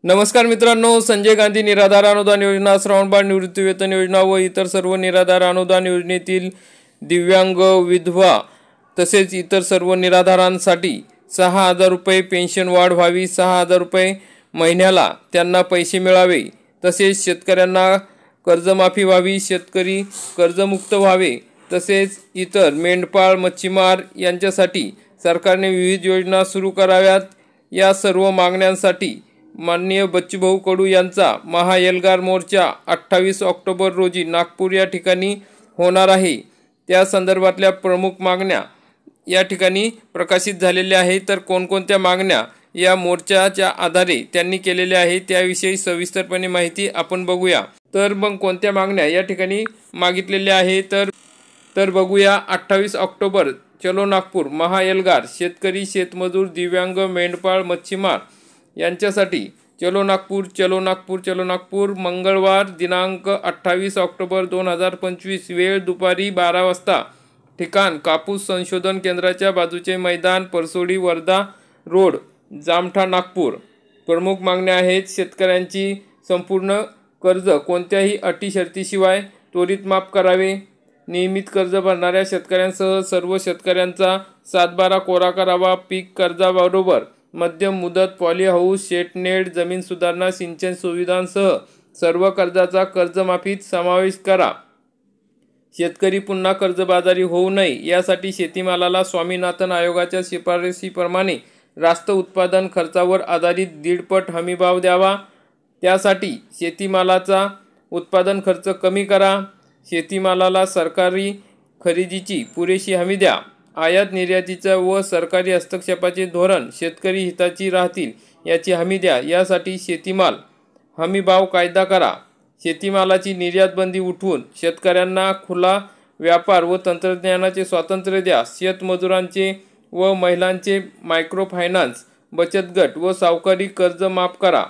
नमस्कार मित्रांनो, संजय गांधी निराधार अनुदान योजना, श्रावणबाळ निवृत्तीवेतन योजना व इतर सर्व निराधार अनुदान योजनेतील दिव्यांग, विधवा तसेच इतर सर्व निराधारांसाठी 6,000 रुपये पेन्शन वाढ व्हावी, 6,000 रुपये महिन्याला त्यांना पैसे मिळावे, तसेच शेतकऱ्यांना कर्जमाफी व्हावी, शेतकरी कर्जमुक्त व्हावे, तसेच इतर मेंढपाळ, मच्छीमार यांच्यासाठी सरकारने विविध योजना सुरू कराव्यात. या सर्व मागण्यांसाठी माननीय बच्चूभाऊ कडू यांचा महाएल्गार मोर्चा 28 ऑक्टोबर रोजी नागपूर या ठिकाणी होणार आहे. त्या संदर्भातल्या प्रमुख मागण्या या ठिकाणी प्रकाशित झालेल्या आहेत. तर कोणकोणत्या मागण्या या मोर्चाच्या आधारे त्यांनी केलेल्या आहेत त्याविषयी सविस्तरपणे माहिती आपण बघूया. तर मग कोणत्या मागण्या या ठिकाणी मागितलेल्या आहेत तर बघूया. 28 ऑक्टोबर चलो नागपूर महाएल्गार शेतकरी, शेतमजूर, दिव्यांग, मेंढपाळ, मच्छीमार यांच्यासाठी चलो नागपूर, चलो नागपूर, चलो नागपूर. मंगळवार दिनांक 28 ऑक्टोबर 2025, वेळ दुपारी 12 वाजता. ठिकाण कापूस संशोधन केंद्राच्या बाजूचे मैदान, परसोडी, वर्धा रोड, जामठा, नागपूर. प्रमुख मागण्या आहेत: शेतकऱ्यांची संपूर्ण कर्ज कोणत्याही अटी शर्तीशिवाय त्वरित माफ करावे, नियमित कर्ज भरणाऱ्या शेतकऱ्यांसह सर्व शेतकऱ्यांचा 7/12 कोरा करावा, पीक कर्जाबरोबर मध्यम मुदत पॉली हाऊस, शेटनेट, जमीन सुधारणा, सिंचन सुविधांसह सर्व कर्जाचा कर्जमाफीत समावेश करा. शेतकरी पुन्हा कर्जबाजारी होऊ नये यासाठी शेतीमालाला स्वामीनाथन आयोगाच्या शिफारशीप्रमाणे रास्त उत्पादन खर्चावर आधारित 1.5 पट हमीभाव द्यावा. त्यासाठी शेतीमालाचा उत्पादन खर्च कमी करा. शेतीमालाला सरकारी खरेदीची पुरेशी हमी द्या. आयात निर्यातीचा व सरकारी हस्तक्षेपाचे धोरण शेतकरी हिताची राहतील याची हमी द्या. यासाठी शेतीमाल हमीभाव कायदा करा. शेतीमालाची निर्यात बंदी उठवून शेतकऱ्यांना खुला व्यापार व तंत्रज्ञानाचे स्वातंत्र्य द्या. शेतमजुरांचे व महिलांचे मायक्रो फायनान्स, बचत गट व सावकारी कर्ज माफ करा.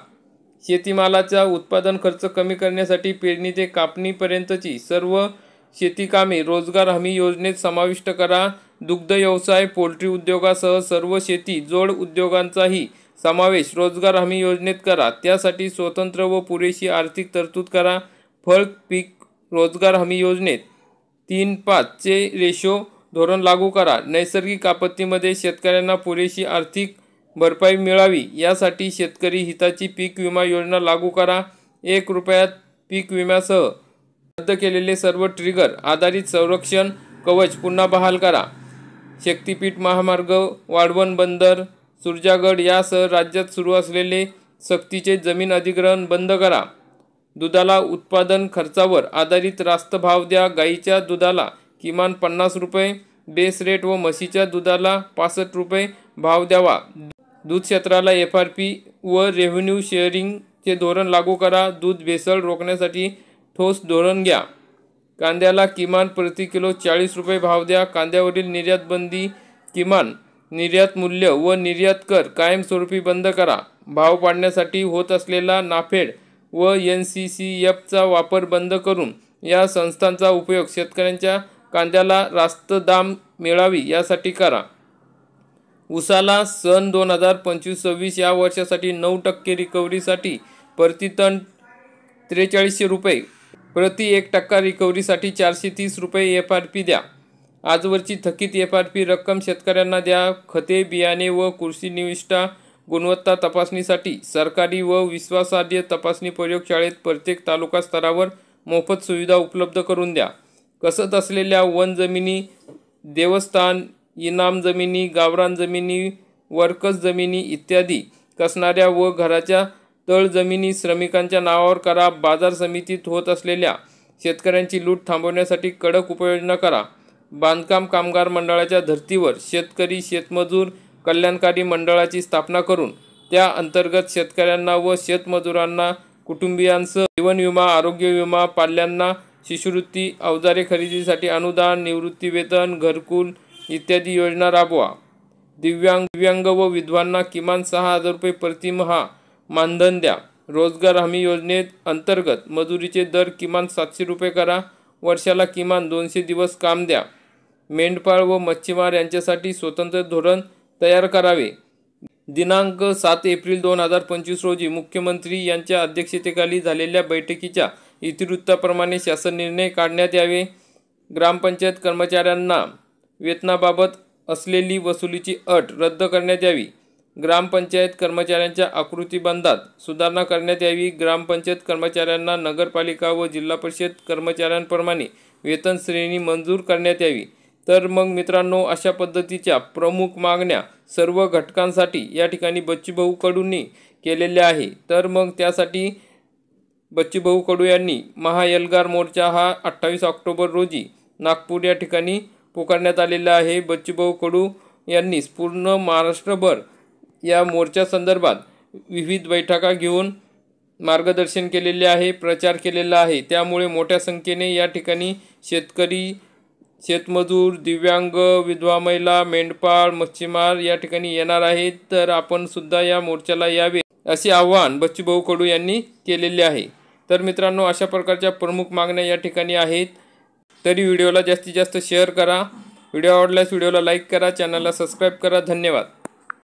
शेतीमालाचा उत्पादन खर्च कमी करण्यासाठी पेरणी ते कापणीपर्यंतची सर्व शेती कामे रोजगार हमी योजनेत समाविष्ट करा. दुग्ध व्यवसाय, पोल्ट्री उद्योगासह सर्व शेती जोड उद्योगांचाही समावेश रोजगार हमी योजनेत करा. त्यासाठी स्वतंत्र व पुरेशी आर्थिक तरतूद करा. फळ पीक रोजगार हमी योजनेत 3:5 चे रेशो धोरण लागू करा. नैसर्गिक आपत्तीमध्ये शेतकऱ्यांना पुरेशी आर्थिक भरपाई मिळावी यासाठी शेतकरी हिताची पीक विमा योजना लागू करा. 1 रुपयात पीक विम्यासह रद्द केलेले सर्व ट्रिगर आधारित संरक्षण कवच पुन्हा बहाल करा. शक्तीपीठ महामार्ग, वाढवण बंदर, सुरजागड यासह राज्यात सुरू असलेले सक्तीचे जमीन अधिग्रहण बंद करा. दुधाला उत्पादन खर्चावर आधारित रास्त भाव द्या. गाईच्या दुधाला किमान 50 रुपये बेस रेट व म्हशीच्या दुधाला 65 रुपये भाव द्यावा. दूध क्षेत्राला FRP व रेव्हेन्यू शेअरिंगचे धोरण लागू करा. दूध भेसळ रोखण्यासाठी ठोस धोरण घ्या. कांद्याला किमान प्रति किलो 40 रुपये भाव द्या. कांद्यावरील निर्यात बंदी, किमान निर्यात मूल्य व निर्यात कर कायमस्वरूपी बंद करा. भाव पाडण्यासाठी होत असलेला नाफेड व NCCFचा वापर बंद करून या संस्थांचा उपयोग शेतकऱ्यांच्या कांद्याला रास्त दाम मिळावी यासाठी करा. ऊसाला सन 2025-26 या वर्षासाठी 9% रिकव्हरीसाठी प्रतिटन 4300 रुपये, प्रति 1% रिकव्हरीसाठी 430 रुपये FRP द्या. आजवरची थकीत FRP रक्कम शेतकऱ्यांना द्या. खते, बियाणे व कृषी निविष्ठा गुणवत्ता तपासणीसाठी सरकारी व विश्वासार्ह तपासणी प्रयोगशाळेत प्रत्येक तालुका स्तरावर मोफत सुविधा उपलब्ध करून द्या. कसत असलेल्या वन जमिनी, देवस्थान, इनाम जमिनी, गावरान जमिनी, वर्कस जमिनी इत्यादी कसणाऱ्या व घराच्या तळ जमिनी श्रमिकांच्या नावावर करा. बाजार समितीत होत असलेल्या शेतकऱ्यांची लूट थांबवण्यासाठी कडक उपाययोजना करा. बांधकाम कामगार मंडळाच्या धर्तीवर शेतकरी शेतमजूर कल्याणकारी मंडळाची स्थापना करून त्या अंतर्गत शेतकऱ्यांना व शेतमजुरांना कुटुंबियांसह जीवन विमा, आरोग्य विमा, पाल्यांना शिष्यवृत्ती, अवजारे खरेदीसाठी अनुदान, निवृत्तीवेतन, घरकुल इत्यादी योजना राबवा. दिव्यांग व विधवांना किमान 6,000 रुपये प्रतिमाह मानधन द्या. रोजगार हमी योजनेत अंतर्गत मजुरीचे दर किमान 700 रुपये करा. वर्षाला किमान 200 दिवस काम द्या. मेंढपाळ व मच्छीमार यांच्यासाठी स्वतंत्र धोरण तयार करावे. दिनांक 7 एप्रिल 2025 रोजी मुख्यमंत्री यांच्या अध्यक्षतेखाली झालेल्या बैठकीच्या इतिवृत्ताप्रमाणे शासन निर्णय काढण्यात यावे. ग्रामपंचायत कर्मचाऱ्यांना वेतनाबाबत असलेली वसुलीची अट रद्द करण्यात यावी. ग्रामपंचायत कर्मचाऱ्यांच्या आकृतीबंधात सुधारणा करण्यात यावी. ग्रामपंचायत कर्मचाऱ्यांना नगरपालिका व जिल्हा परिषद कर्मचाऱ्यांप्रमाणे वेतन श्रेणी मंजूर करण्यात यावी. तर मग मित्रांनो, अशा पद्धतीच्या प्रमुख मागण्या सर्व घटकांसाठी या ठिकाणी बच्चूभाऊ कडूंनी केलेल्या आहे. तर मग त्यासाठी बच्चूभाऊ कडू यांनी महाएल्गार मोर्चा हा 28 ऑक्टोबर रोजी नागपूर या ठिकाणी पुकारण्यात आलेला आहे. बच्चूभाऊ कडू यांनी पूर्ण महाराष्ट्रभर या मोर्चासंदर्भात विविध बैठका घेऊन मार्गदर्शन केलेले आहे, प्रचार केलेला आहे. त्यामुळे मोठ्या संख्येने या ठिकाणी शेतकरी, शेतमजूर, दिव्यांग, विधवा महिला, मेंढपाळ, मच्छीमार या ठिकाणी येणार आहेत. तर आपण सुद्धा या मोर्चाला यावे असे आवाहन बच्चूभाऊ कडू यांनी केलेले आहे. तर मित्रांनो, अशा प्रकारच्या प्रमुख मागण्या या ठिकाणी आहेत. तरी व्हिडिओला जास्तीत जास्त शेअर करा. व्हिडिओ आवडल्यास व्हिडिओला लाईक करा, चॅनलला सबस्क्राईब करा. धन्यवाद.